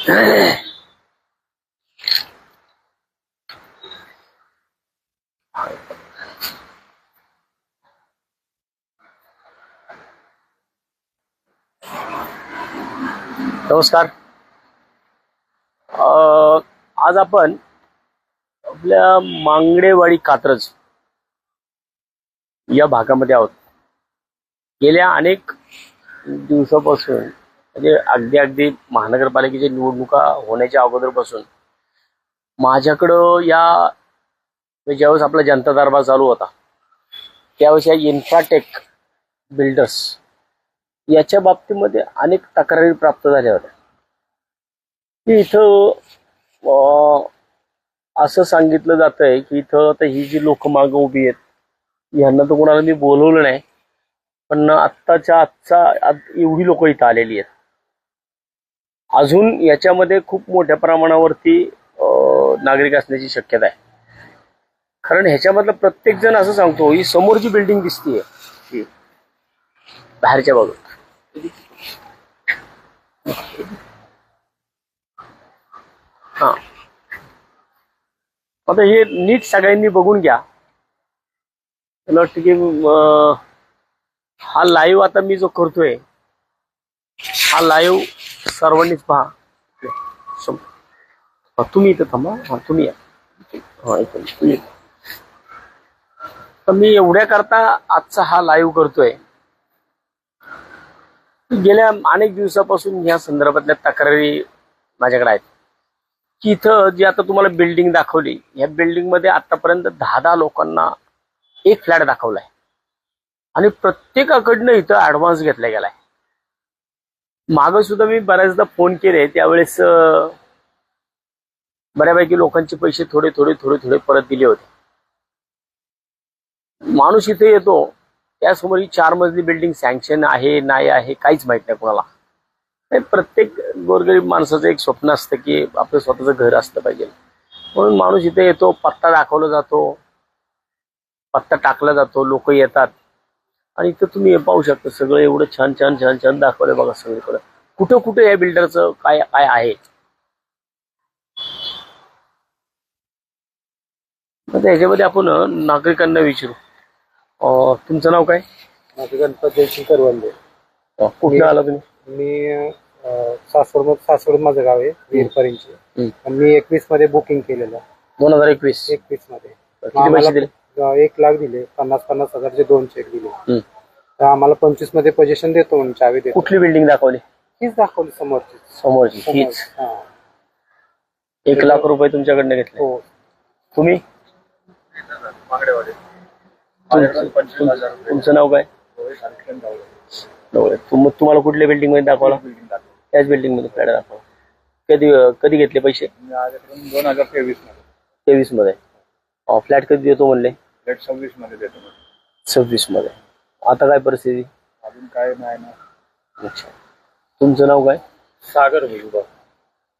नमस्कार. आज आपण आपल्या मांगडेवाडी कात्रज या भागामध्ये आहोत. गेल्या अनेक दिवसापासून म्हणजे अगदी महानगरपालिकेच्या निवडणुका होण्याच्या अगोदरपासून माझ्याकडं ज्यावेळेस आपला जनता दरबार चालू होता त्यावेळेस या इन्फ्राटेक बिल्डर्स याच्या बाबतीमध्ये अनेक तक्रारी प्राप्त झाल्या होत्या की इथं असं सांगितलं जातंय की इथं आता ही जी लोक मागं उभी आहेत यांना तर कोणाला मी बोलवलं नाही, पण आजचा एवढी लोक इथं आलेली आहेत. अजून याच्यामध्ये खूप मोठ्या प्रमाणावरती नागरिक असण्याची शक्यता आहे. कारण ह्याच्यामधलं प्रत्येक जण असं सांगतो ही समोरची बिल्डिंग दिसतीये ही बाहेरच्या बाजूला, हा आता हे नीट सगळ्यांनी बघून घ्या. मला वाटतं की हा लाईव्ह आता मी जो करतोय हा लाईव्ह सर्वांनीच पहा. तुम्ही इथं थांबा, हा तुम्ही या, हा तुम्ही. तर मी एवढ्या करता आजचा हा लाईव्ह करतोय. गेल्या अनेक दिवसापासून या संदर्भातल्या तक्रारी माझ्याकडे आहेत की इथं जी आता तुम्हाला बिल्डिंग दाखवली या बिल्डिंग मध्ये आतापर्यंत 10 लोकांना एक फ्लॅट दाखवलाय आणि प्रत्येकाकडनं इथं ऍडव्हान्स घेतला गेलाय. मागं सुद्धा मी बऱ्याचदा फोन केले त्यावेळेस बऱ्यापैकी लोकांचे पैसे थोडे परत दिले होते. माणूस इथे येतो त्यासमोर ही 4 मजली बिल्डिंग सँक्शन आहे नाही आहे काहीच माहित नाही कोणाला. प्रत्येक गोरगरीब माणसाचं एक स्वप्न असतं की आपलं स्वतःचं घर असलं पाहिजे, म्हणून माणूस इथे येतो, पत्ता दाखवला जातो, पत्ता टाकला जातो, लोक येतात आणि इथं तुम्ही पाहू शकता सगळं एवढं छान छान छान छान दाखवलंय बघा सगळीकडे. कुठं कुठं या बिल्डरचं काय काय आहे. आता याच्यामध्ये आपण नागरिकांना विचारू. तुमचं नाव काय? माझं गणपत जयसिंग करवंदे. कुठलं आला तुम्ही? मी सासवड माझं गाव आहे वीरपर्यंतचे. मी 21 मध्ये बुकिंग केलेलं. 2021 मध्ये किती पैसे दिले? 1 लाख दिले. 50,000चे 2 चेक दिले. तर आम्हाला 25 मध्ये पोझिशन देतो म्हणून चावी देतो. कुठली बिल्डिंग दाखवली? हीच दाखवली समोरची हीच. 1 लाख रुपये तुमच्याकडनं घेतले. हो. तुम्ही? तुमचं नाव काय? तुम्हाला कुठल्या बिल्डिंग मध्ये दाखवला? त्याच बिल्डिंग मध्ये फ्लॅट दाखवला. कधी घेतले पैसे? 2023 मध्ये. फ्लॅट कधी देतो म्हणले? फ्लॅट 26 मध्ये देतो. 26 मध्ये. आता काय परिस्थिती? अजून काय नाही ना. अच्छा. तुमचं नाव काय? सागर भुजबळ.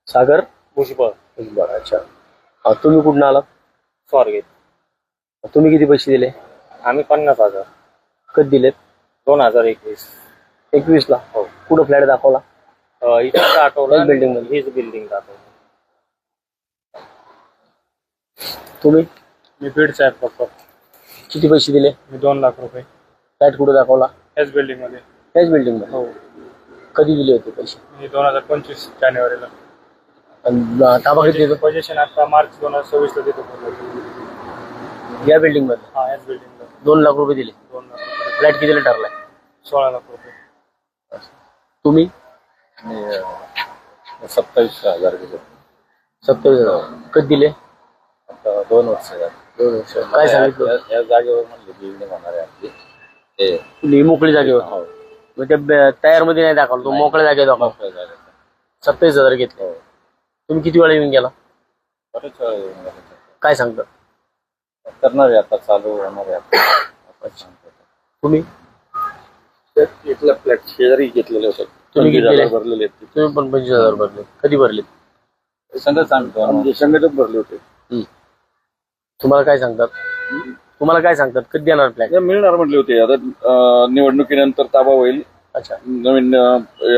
सागर भुजबळ. अच्छा. तुम्ही कुठून आलात? स्वारगेट. तुम्ही किती पैसे दिले? आम्ही 50,000. कधी दिलेत? 2021 ला. हो. कुठं फ्लॅट दाखवला? इथं दाखवलं बिल्डिंग मध्ये. हीच बिल्डिंग दाखवली. तुम्ही? मी बीडचा आहे प्रॉपर. किती पैसे दिले? मी 2 लाख रुपये. फ्लॅट कुठं दाखवला? त्याच बिल्डिंग मध्ये. त्याच बिल्डिंग मध्ये. हो. कधी दिले होते पैसे? मी 2025 जानेवारीला. ताबा किती देतो? पोझिशन आता मार्च 2026 ला देतो. या बिल्डिंग मध्ये? हा, याच बिल्डिंग मध्ये. 2 लाख रुपये दिले. 2 लाख रुपये. फ्लॅट कितीला ठरलाय? 16 लाख रुपये. तुम्ही? 27,000 दिले. 27,000. कधी दिले? आता 2 वर्ष. काय सांगितलं? या जागेवर म्हणले बिल्डिंग होणार आहे आपली. मोकळी जागेवर. मग त्या तयार मध्ये नाही दाखवलं, तो मोकळ्या जागेत दाखवला. 27,000 घेतले. तुम्ही किती वेळा येऊन गेला? काय सांगता? करणार आहे आता, चालू होणार आहे. तुम्ही? इथला फ्लॅट शेजारी घेतलेले होते. तुम्ही किती भरलेले? तुम्ही पण 25,000 भरले. कधी भरले? संगत सांगतो, संगतच भरले होते. तुम्हाला काय सांगतात? कधी देणार फ्लॅट? मिळणार म्हटले होते. आता निवडणुकीनंतर ताबा होईल. अच्छा. नवीन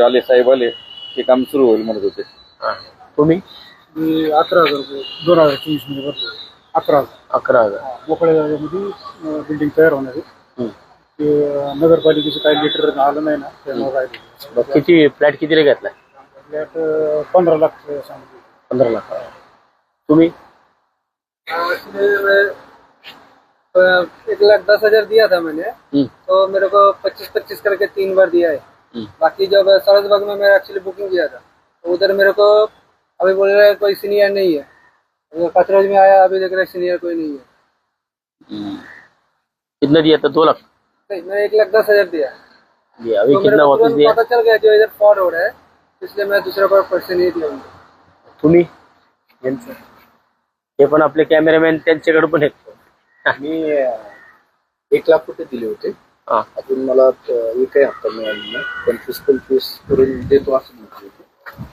आले साहेब आले, हे काम सुरू होईल म्हणत होते. तुम्ही? मी 11,000 रुपये 2024 मध्ये भरतो. 11,000. 11,000. मोकळ्या जागेमध्ये बिल्डिंग तयार होणार आहे. हं. ते नगरपालिकेचं काही लेटर आलं नाही ना, त्यामुळे राहिले. किती फ्लॅट कितीला घेतलाय? फ्लॅट 15 लाख सांगितले. 15 लाख. तुम्ही? 1,10,000 दिया था मैंने, तो मेरे को 25-25 करके 3 बार दिया है। बाकी जब सरसबाग में मैं एक्चुअली बुकिंग किया था तो उधर मेरे को अभी बोल रहे हैं कोई सीनियर नहीं है। कचरोज में आया, अभी देख रहे सीनियर कोई नहीं है। कितना दिया था? 2 लाख? नहीं, मैं 1,10,000 दिया। अभी तो मेरे कितना को वापस तुरंत दिया? पता चल गया जो इधर फ्रॉड हो रहा है, इसलिए मैं दूसरा बार पैसे नहीं दिया उनको। तुम्ही? यांचं हे पण आपले कॅमेरामॅन त्यांच्याकडे पण आहेत. मी 1,00,000 रुपये दिले होते. हा. अजून मला एकही हप्ता मिळाला नाही. 25-25 करून देतो असं म्हटलं होतं.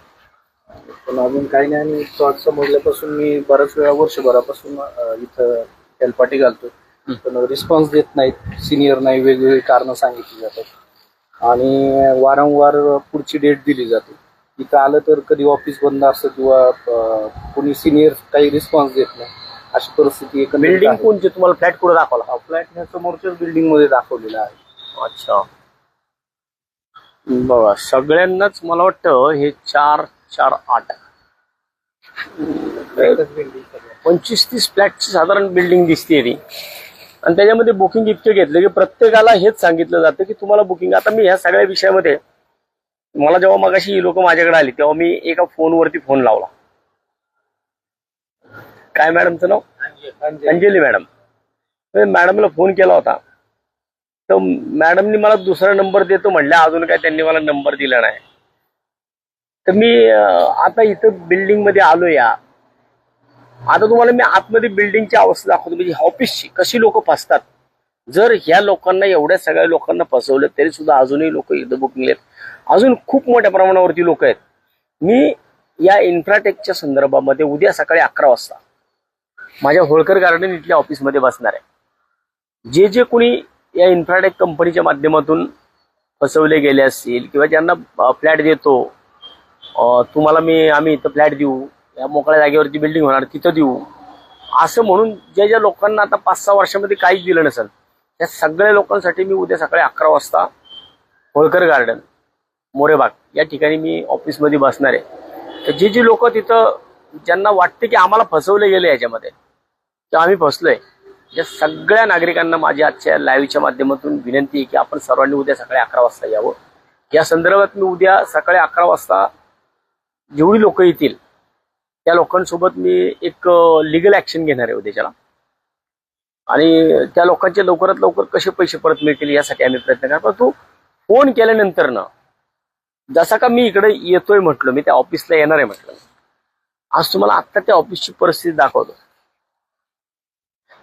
पण अजून काही नाही. आणि फ्रॉड समजल्यापासून मी बऱ्याच वेळा वर्षभरापासून इथं हेलपाटी घालतो, पण रिस्पॉन्स देत नाहीत. सिनियर नाही, वेगवेगळी कारणं सांगितली जातात आणि वारंवार पुढची डेट दिली जाते. इथं आलं तर कधी ऑफिस बंद असतं किंवा कोणी सिनियर काही रिस्पॉन्स देत नाही, अशी परिस्थिती एकंदरीत बिल्डिंग आहे. कोणची? तुम्हाला फ्लॅट कुठं दाखवला? फ्लॅट ह्या समोरच्याच बिल्डिंग मध्ये दाखवलेला आहे. अच्छा, बघा सगळ्यांनाच मला वाटतं हे 4-4-8 25-30 फ्लॅटची साधारण बिल्डिंग दिसते ती. आणि त्याच्यामध्ये बुकिंग इतके घेतले की प्रत्येकाला हेच सांगितलं जातं की तुम्हाला बुकिंग. आता मी ह्या सगळ्या विषयामध्ये मला जेव्हा मगाशी ही लोक माझ्याकडे आली तेव्हा मी एका फोनवरती फोन लावला. काय मॅडमचं नाव? अंजली मॅडम. मॅडमला फोन केला होता तर मॅडमनी मला दुसरा नंबर देतो म्हणल्या, अजून काय त्यांनी मला नंबर दिला नाही. तर मी आता इथं बिल्डिंग मध्ये आलो या. आता तुम्हाला मी आतमध्ये बिल्डिंगची अवस्था दाखवतो, म्हणजे ऑफिसची कशी लोक फसतात. जर ह्या लोकांना एवढ्या सगळ्या लोकांना फसवलं तरी सुद्धा अजूनही लोक इथं बुकिंग आहेत. अजून खूप मोठ्या प्रमाणावरती लोक आहेत. मी या इन्फ्राटेकच्या संदर्भामध्ये उद्या सकाळी 11 वाजता माझ्या होळकर गार्डन इथल्या ऑफिसमध्ये बसणार आहे. जे जे कोणी या इन्फ्राटेक कंपनीच्या माध्यमातून फसवले गेले असतील किंवा ज्यांना फ्लॅट देतो, तुम्हाला आम्ही इथं फ्लॅट देऊ, या मोकळ्या जागेवरती बिल्डिंग होणार तिथं देऊ, असं म्हणून ज्या ज्या लोकांना आता 5-6 वर्षामध्ये काहीच दिलं नसेल त्या सगळ्या लोकांसाठी मी उद्या सकाळी 11 वाजता होळकर गार्डन मोरेबाग या ठिकाणी मी ऑफिसमध्ये बसणार आहे. तर जे जे लोक तिथं ज्यांना वाटते की आम्हाला फसवले गेले याच्यामध्ये किंवा आम्ही फसलोय, या सगळ्या नागरिकांना माझ्या आजच्या लाईव्हच्या माध्यमातून विनंती आहे की आपण सर्वांनी उद्या सकाळी 11 वाजता यावं. या संदर्भात मी उद्या सकाळी 11 वाजता जेवढी लोक येतील त्या लोकांसोबत मी एक लिगल ऍक्शन घेणार आहे उद्याच्याला. आणि त्या लोकांचे लवकरात लवकर कसे पैसे परत मिळतील यासाठी आम्ही प्रयत्न करणार. पण तो फोन केल्यानंतर ना, जसा का मी इकडे येतोय म्हटलं, मी त्या ऑफिसला येणार आहे म्हटलं, आज तुम्हाला आत्ता त्या ऑफिसची परिस्थिती दाखवतो.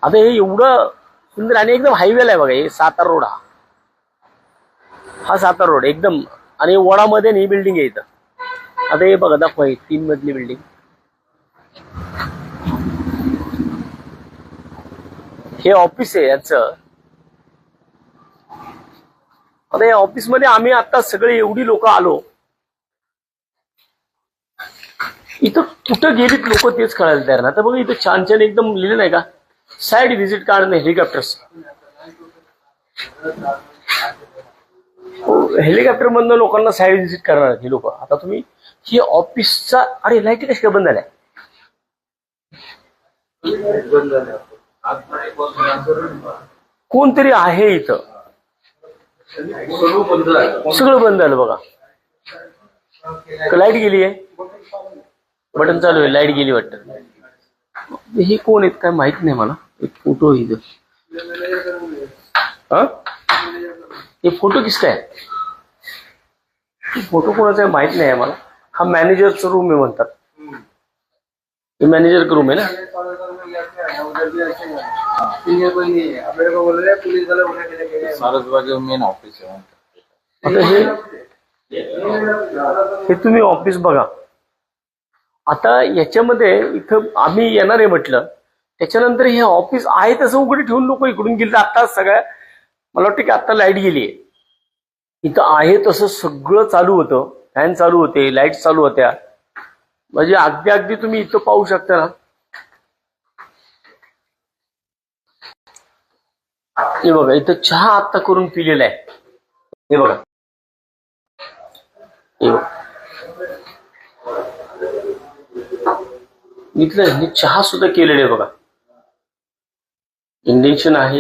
आता हे एवढं सुंदर आणि एकदम हायवेला आहे बघा. हे सातारा रोड, हा सातारा रोड एकदम, आणि वडामध्ये ही बिल्डिंग आहे इथं. आता हे बघा दाखवा, 3 मजली बिल्डिंग. हे ऑफिस आहे याचं. आता या ऑफिस मध्ये आम्ही आता सगळे एवढी लोक आलो, इथं कुठं गेलीत लोक तेच कळायला तयार ना. तर बघा इथं छान छान एकदम लिहिलं नाही का, साईड व्हिजिट काढणं हेलिकॉप्टर्स. हेलिकॉप्टर मधनं लोकांना साईड व्हिजिट करणार हे लोक. आता तुम्ही ही ऑफिसचा, अरे लाईट कशा काय बंद झाल्या? कोणतरी आहे इथं, सगळं बंद झालं बघा. लाईट गेली आहे, बटन चालू आहे, लाईट गेली वाटतं. हे कोण आहेत काय माहित नाही मला. एक फोटो इथं, हा हे फोटो किसका आहे? फोटो कोणाचा आहे माहित नाही मला. हा मॅनेजरचा रूम आहे म्हणतात. ये मैनेजर का रूम है ना. मेन ऑफिस आहे. आता हे तुम्ही ऑफिस बघा. आता याच्यामध्ये इथं आम्ही येणार आहे म्हटलं, त्याच्यानंतर हे ऑफिस आहे तसं उघडे ठेवून लोक इकडून गेले. आता सगळ्या मला वाटतं की आता लाईट गेली आहे. इथं आहे तसं सगळं चालू होतं, फॅन चालू होते, लाईट चालू होत्या. म्हणजे अगदी अगदी तुम्ही इथं पाहू शकता ना, हे बघा इथं चहा आत्ता करून पिलेला आहे. हे बघा, हे बघा. इथलं ह्यांनी चहा सुद्धा केलेलं आहे बघा. इंजेक्शन आहे.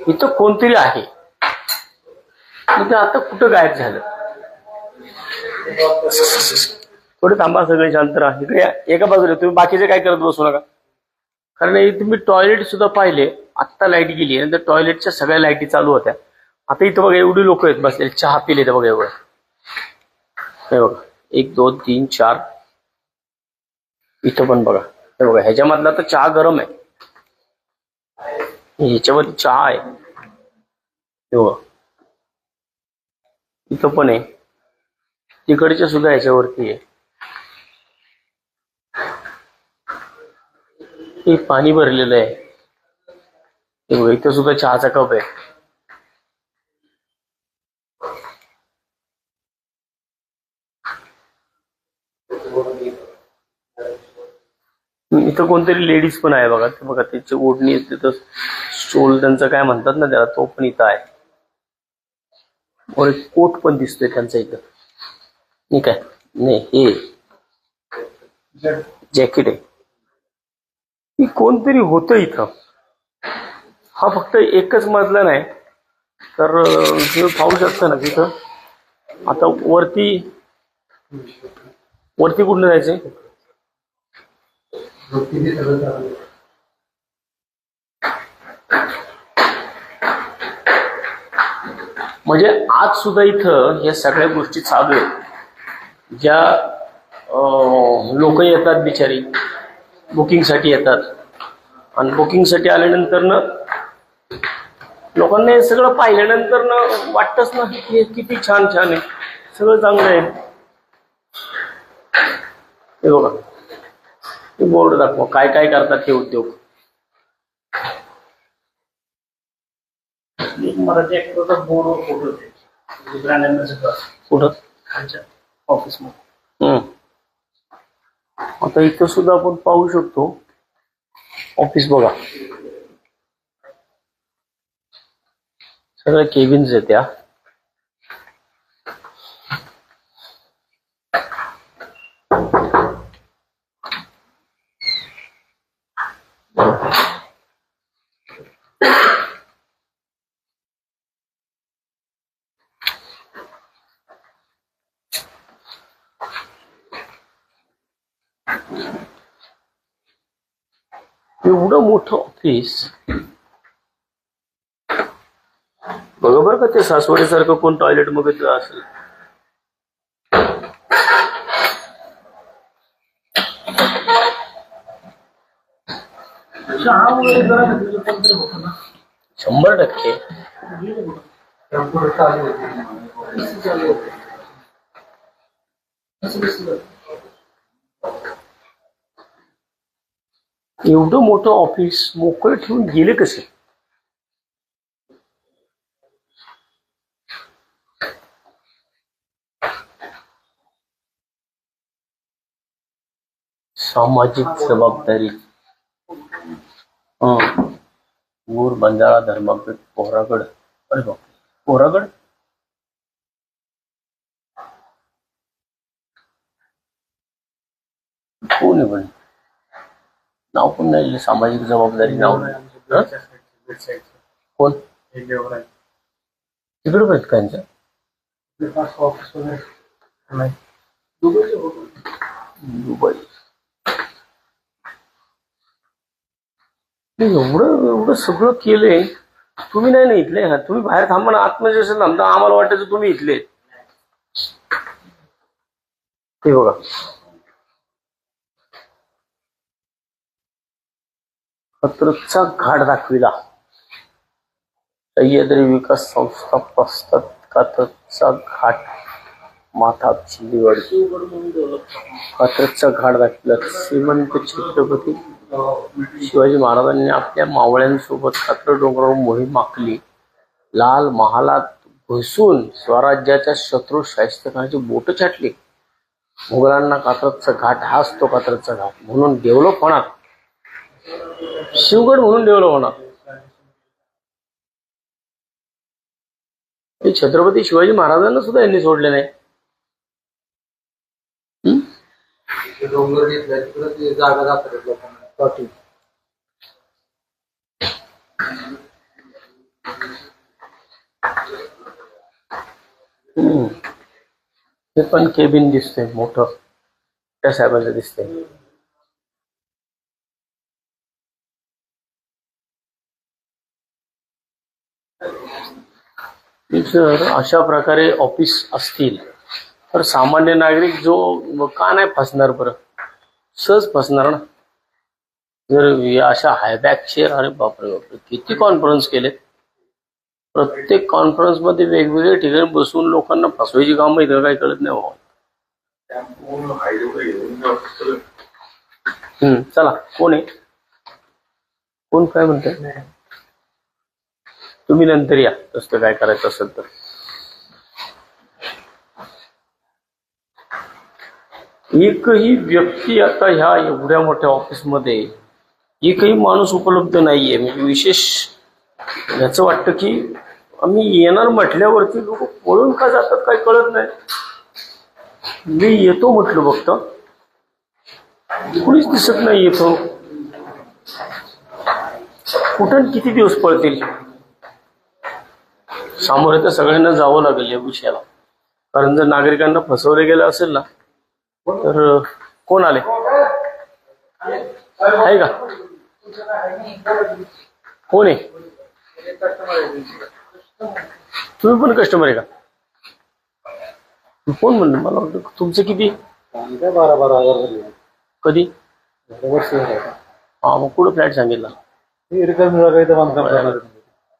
इथं कोणतरी आहे. मग ते आता कुठं गायब झालं? थोडे थांबा, सगळे शांत राहा. इकडे एका बाजूला तुम्ही बाकीचे काय करत बसू नका. कारण तुम्ही टॉयलेट सुद्धा पाहिले. आत्ता लाईट गेली, नंतर टॉयलेटच्या सगळ्या लाईटी चालू होत्या. आता इथं बघा एवढी लोक आहेत बसलेले, चहा पिले तर बघा एवढं. हे बघा 1 2 3 4. इथं पण बघा, हे बघा ह्याच्यामधला तर चहा गरम आहे. ह्याच्यामध्ये चहा आहे. हे बघा इथं पण आहे. तिकडच्या सुद्धा ह्याच्यावरती आहे. हे पाणी भरलेलं आहे. हे बघा इथं सुद्धा चहाचा कप आहे. इथं कोणतरी लेडीज पण आहे बघा. ते बघा त्याची ओढणी तिथं स्टोल त्यांचं काय म्हणतात ना त्याला, तो पण इथं आहे. और एक कोट पण दिसतोय त्यांचा इथं. ठीक आहे, नाही हे जॅकेट आहे. ही कोणतरी होतं इथं. हा फक्त एकच मजला नाही तर तुम्ही पाहू शकता ना तिथं. आता वरती कुठं जायचंय? म्हणजे आज सुद्धा इथं या सगळ्या गोष्टी चालू आहेत. ज्या लोक येतात बिचारी, बुकिंगसाठी येतात, आणि बुकिंगसाठी आल्यानंतर ना लोकांना हे सगळं पाहिल्यानंतर ना वाटतच ना की किती छान छान आहे, सगळं चांगलं आहे. हे बघा ते बोर्ड दाखवा काय काय करतात हे उद्योग. मराठी ऍक्टरचा बोर्ड फोटो कुठं खालच्या ऑफिसमध्ये. आता इथं सुद्धा आपण पाहू शकतो ऑफिस. बघा सगळ्या केबिन्स आहेत त्या. एवढं मोठं ऑफिस बघा बरं का. ते सासवडीसारखं कोण टॉयलेट बघितलं असेल. चहा वगैरे जरा घेतलेलं कोणतरी होतं ना. 100%. एवढं मोठं ऑफिस मोकळं ठेवून गेले कसे? सामाजिक जबाबदारी. ऊर बंजारा धर्मपेठ पोहरागड. अरे बाप, पोहरागड. कोण आहे पण नाव पण नाही. सामाजिक जबाबदारी नाव नाही. कोण तिकडे आहेत का यांच्या? ऑफिस वगैरे नाही, दुबई. एवढं सगळं केलंय. तुम्ही नाही ना इथले. तुम्ही बाहेर थांबा ना, आतमध्ये असेल थांबता. आम्हाला वाटायचं तुम्ही इथले. ते बघा खत्रचा घाट दाखविला. सह्याद्री विकास संस्था प्रस्ताव कात्रजचा घाट माथा चिंदीवाडी. कात्रजचा घाट दाखविला. श्रीमंत छत्रपती शिवाजी महाराजांनी आपल्या मावळ्यांसोबत कात्र डोंगरावर मोहीम आखली. लाल महालात घुसून स्वराज्याच्या शत्रू शाहिस्तेखानाची बोट छाटली. मुघलांना कात्रजचा घाट हाच तो कात्रजचा घाट म्हणून डेव्हलप होणार. शिवगड म्हणून डेव्हलप होणार. हे छत्रपती शिवाजी महाराजांना सुद्धा यांनी सोडले नाही. डोंगर घेतलाय तिकडे ते जागा दाखवतात लोकांना. हे पण केबिन दिसतंय मोठं, त्या साहेबांचं दिसतंय. जर अशा प्रकारे ऑफिस असतील तर सामान्य नागरिक जो का नाही फसणार बरं? सहज फसणार ना. जर अशा हायबॅक शेअर, अरे बापरे बापरे किती कॉन्फरन्स केले. प्रत्येक कॉन्फरन्स मध्ये वेगवेगळ्या ठिकाणी बसून लोकांना फसवायची कामं इथं काही कळत नाही बाबा. चला कोण आहे, कोण काय म्हणतंय? तुम्ही नंतर या तसं काय करायचं असेल तर. एकही व्यक्ती आता ह्या एवढ्या मोठ्या ऑफिसमध्ये एकही माणूस उपलब्ध नाहीये. म्हणजे विशेष याचं वाटतं की आम्ही येणार म्हटल्यावरती लोक पळून का जातात काही कळत नाही. मी येतो म्हटलं बघतो कुणीच दिसत नाही. येतो कुठं किती दिवस पळतील. सामोरे तर सगळ्यांना जावं लागेल या विषयाला. कारण जर नागरिकांना फसवले गेलं असेल ना तर कोण आले आहे का? कोण आहे? तुम्ही पण कस्टमर आहे का? कोण म्हणलं? मला वाटतं तुमचं किती? 12,000 कधी? वर्ष. हा मग कुठं फ्लॅट सांगितला?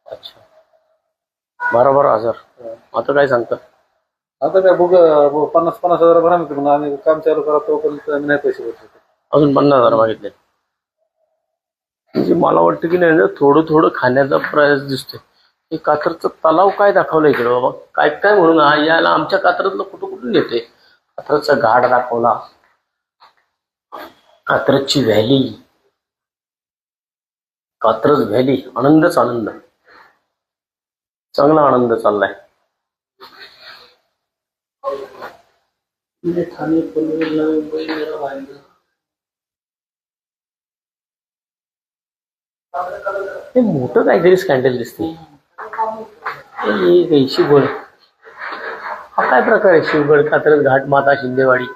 अच्छा 12,000. आता काय सांगता? आता काय बघ 50,000 भरा म्हणतो. मग आम्ही काम चालू करा तोपर्यंत आम्ही नाही पैसे भरतो. अजून 50,000 मागितले. म्हणजे मला वाटतं की नाही थोडं थोडं खाण्याचा प्रयास दिसतोय. हे कात्रजचा तलाव काय दाखवला इकडे बाबा? काय काय म्हणून याला आमच्या कात्रजला कुठं कुठून येते. कात्रजचा घाट दाखवला, कात्रजची व्हॅली, कात्रज व्हॅली. आनंदच आनंद, चांगला आनंद चाललाय. हे मोठं काहीतरी स्कॅन्डल दिसते. शिवगड हा काय प्रकार आहे? शिवगड, कात्रज घाट, माता शिंदेवाडी.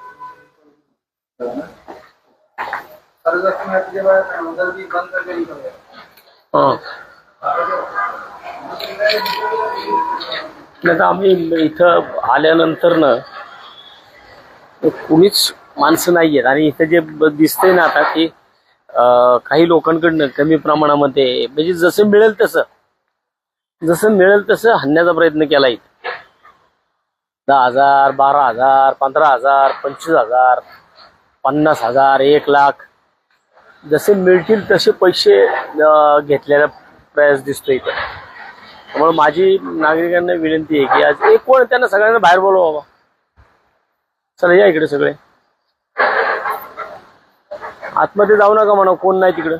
हा नाही तर आम्ही इथं आल्यानंतर ना कुणीच माणसं नाही आहेत. आणि इथं जे दिसतंय ना आता की काही लोकांकडनं कमी प्रमाणामध्ये म्हणजे जसं मिळेल तसं हाणण्याचा प्रयत्न केला. इथं 10,000, 12,000, 15,000, 25,000, 50,000, 1,00,000 जसे मिळतील तसे पैसे घेतलेला प्रयास दिसतोय इथं. त्यामुळे माझी नागरिकांना विनंती आहे की आज कोण त्यांना सगळ्यांना बाहेर बोलवा बाबा. चला या इकडे सगळे आतमध्ये जाऊ नका म्हणा. कोण नाही तिकडं,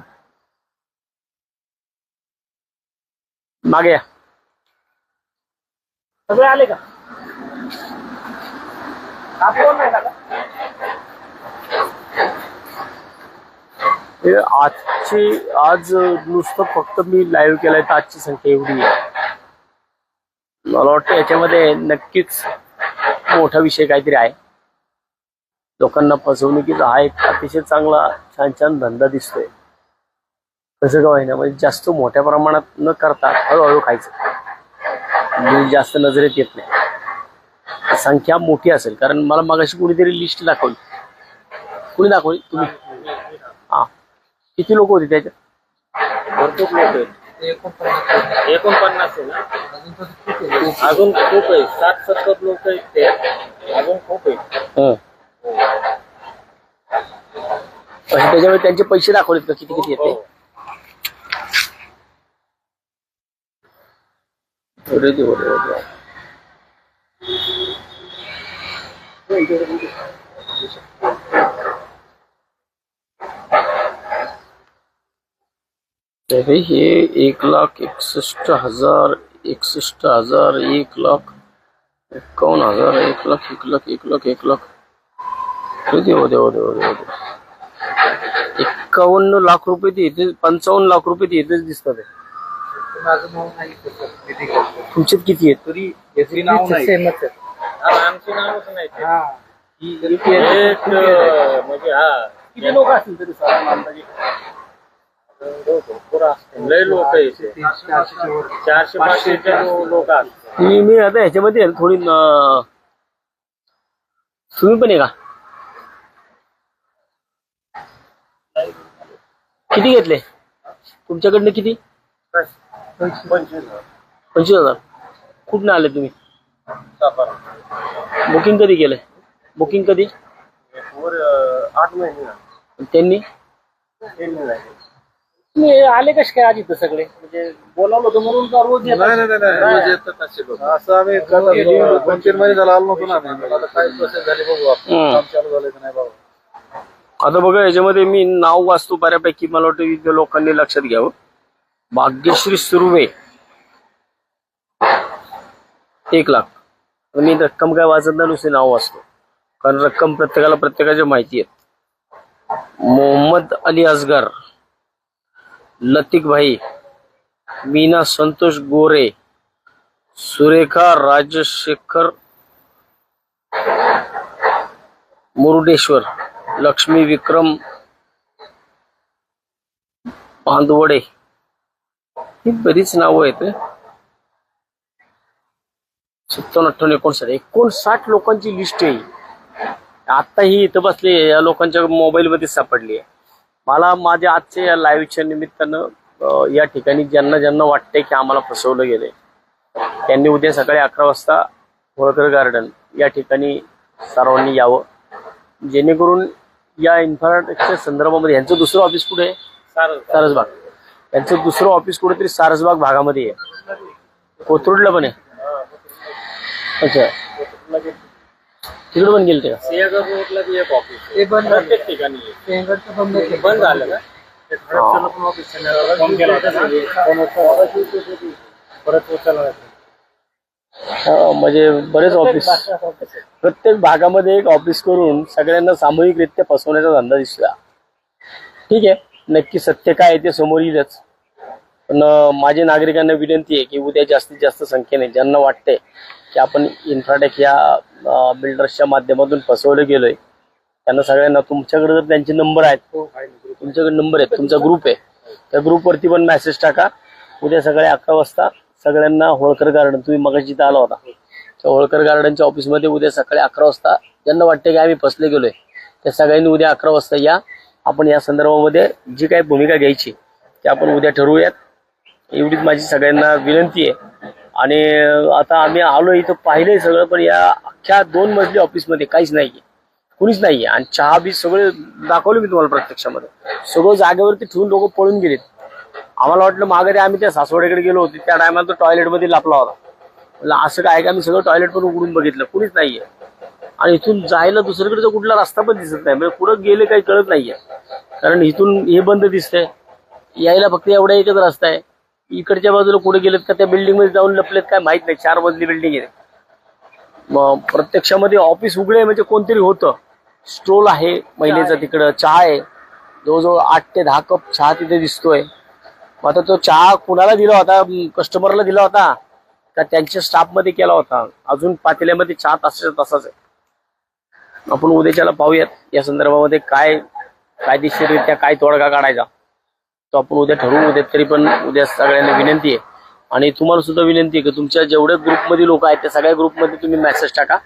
मागे या. सगळे आले का? आज नुसतं फक्त मी लाईव्ह केलंय तर आजची संख्या एवढी आहे. मला वाटतं याच्यामध्ये नक्कीच मोठा विषय काहीतरी आहे. लोकांना फसवणुकीचा हा एक अतिशय चांगला छान छान धंदा दिसतोय. कसं का होईना म्हणजे जास्त मोठ्या प्रमाणात न करता हळूहळू खायचं म्हणजे जास्त नजरेत येत नाही. संख्या मोठी असेल. कारण मला मगाशी कुणीतरी लिस्ट दाखवली. कुणी दाखवली? तुम्ही? हा किती लोक होते त्याच्यात? भरपूर लोक आहेत. 49 आहे ना. अजून खूप आहे. 60-70 लोक आहेत ते. अजून खूप आहे. त्याच्यामुळे त्यांचे पैसे दाखवलेत का किती किती येते? तरी हे 1,61,000 61,000 1,51,000 1,00,000 किती होते 51 लाख रुपये ते इथे 55 लाख रुपये ते इथेच दिसतात आहे. माझं नाव नाही सर किती घेतलं. तुमच्यात किती आहेत? तरी याची नाव नाही. सेमच आहे. आमची नावच नाही ते. हा. म्हणजे हा किती लोक असतील तरी साधारण अंदाजे? लय लोक आहे इथे. 400 वर. 400-500 लोक असतात. मी आता ह्याच्यामध्ये आहे ना थोडी तुम्ही पण आहे का? किती घेतले तुमच्याकडनं? किती? 25,000. कुठून आले तुम्ही? बुकिंग कधी केलंय? बुकिंग कधी? 8 महिने त्यांनी तुम्ही आले कसे काय आधी तर सगळे? म्हणजे बोलावलं होतं म्हणून का रोज येतात? नाही रोज येतात असे लोक. असं आम्ही 2-3 महिने झाला आलो नव्हतो ना आम्ही. आता काय प्रोसेस झाली बघू आपण. काम चालू झालं की नाही बाबा. आता बघा याच्यामध्ये मी नाव वाचतो बऱ्यापैकी, मला वाटतं विविध लोकांनी लक्षात घ्यावं. भाग्यश्री सुर्वे 1 लाख. मी रक्कम काय वाचत नाही, नुसते नाव वाचतो कारण रक्कम प्रत्येकाची माहिती आहे. मोहम्मद अली असगर, लतिक भाई, मीना संतोष गोरे, सुरेखा राजशेखर मुरुडेश्वर, लक्ष्मी विक्रम बांदवडे, ही बरीच नावं आहेत. 57-58-59 लोकांची लिस्ट आहे. आता ही इथं बसली या लोकांच्या मोबाईल मध्ये सापडली आहे. मला माझ्या आजच्या या लाईव्हच्या निमित्तानं या ठिकाणी ज्यांना वाटतंय की आम्हाला फसवलं गेलंय त्यांनी उद्या सकाळी 11 वाजता होळकर गार्डन या ठिकाणी सर्वांनी यावं, जेणेकरून या इन्फ्राटेकच्या संदर्भामध्ये यांचं दुसरं ऑफिस कुठे आहे? सारसबाग. यांचं दुसरं ऑफिस कुठेतरी सारसबाग भागामध्ये आहे. कोथरूडला पण आहे. अच्छा, तिकडे पण गेले ते? सिंहगड रोडला बी एक ऑफिस आहे. ते बंद झालं. प्रत्येक ठिकाणी आहे. सिंहगडचं बंद केलं. बंद झालं का? फोन केला होता ना? परत उचलला. म्हणजे बरेच ऑफिस, प्रत्येक भागामध्ये एक ऑफिस करून सगळ्यांना सामूहिकरित्या फसवण्याचा धंदा दिसला. ठीक आहे, नक्की सत्य काय आहे ते समोर येईलच. पण माझी नागरिकांना विनंती आहे की उद्या जास्तीत जास्त संख्येने ज्यांना वाटते की आपण इन्फ्राटेक या बिल्डर्सच्या माध्यमातून फसवलं गेलोय त्यांना सगळ्यांना, तुमच्याकडे जर त्यांचे नंबर आहेत, तुमच्याकडे नंबर आहेत, तुमचा ग्रुप आहे, त्या ग्रुपवरती पण मेसेज टाका. उद्या सकाळी 11 वाजता सगळ्यांना होळकर गार्डन, तुम्ही मगाशी जिथं आला होता त्या होळकर गार्डनच्या ऑफिसमध्ये उद्या सकाळी 11 वाजता ज्यांना वाटते की आम्ही फसले गेलोय त्या सगळ्यांनी उद्या 11 वाजता या. आपण या संदर्भामध्ये जी काही भूमिका घ्यायची ते आपण उद्या ठरवूयात, एवढीच माझी सगळ्यांना विनंती आहे. आणि आता आम्ही आलो इथं पाहिलंय सगळं, पण या अख्ख्या 2 मजली ऑफिसमध्ये काहीच नाहीये, कुणीच नाहीये. आणि चहा बी सगळे दाखवले मी तुम्हाला प्रत्यक्षामध्ये, सगळं जागेवरती ठेवून लोक पळून गेलेत. आम्हाला वाटलं माघारी आम्ही त्या सासवड्याकडे गेलो होतो त्या टायमाला तो टॉयलेटमध्ये लपला होता. असं काय का, आम्ही सगळं टॉयलेट पण उघडून बघितलं, कुणीच नाहीये. आणि इथून जायला दुसरीकडचा कुठला रस्ता पण दिसत नाही, म्हणजे पुढे गेले काही कळत नाहीये. कारण इथून हे बंद दिसतंय, यायला फक्त एवढा एकच रस्ता आहे. इकडच्या बाजूला कुठे गेलेत का त्या बिल्डिंग मध्ये जाऊन लपलेत काय माहित नाही. 4 मजली बिल्डिंग आहे. मग प्रत्यक्षामध्ये ऑफिस उघडे म्हणजे कोणतरी होतं. स्टॉल आहे महिलेचा, तिकडं चहा आहे, जवळजवळ 8 ते 10 कप चहा तिथे दिसतोय. मग आता तो चहा कुणाला दिला होता? कस्टमरला दिला होता का त्यांच्या स्टाफ मध्ये केला होता? अजून पातेल्यामध्ये चहा तसाच आहे. आपण उद्याच्याला पाहूयात या संदर्भामध्ये काय कायदेशीररित्या काय तोडगा काढायचा तो आपण उद्या ठरवू. उद्या तरी पण उद्या सगळ्यांना विनंती आहे आणि तुम्हाला सुद्धा विनंती आहे की तुमच्या जेवढ्या ग्रुपमध्ये लोक आहेत त्या सगळ्या ग्रुपमध्ये तुम्ही मेसेज टाका.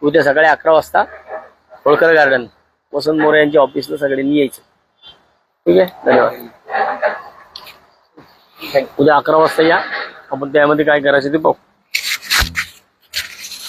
उद्या सकाळी 11 वाजता होळकर गार्डन वसंत मोरे यांच्या ऑफिसला सगळ्यांनी यायचं. ठीक आहे, धन्यवाद. उद्या 11 वाजता या, आपण त्यामध्ये काय करायचं ते पाहू.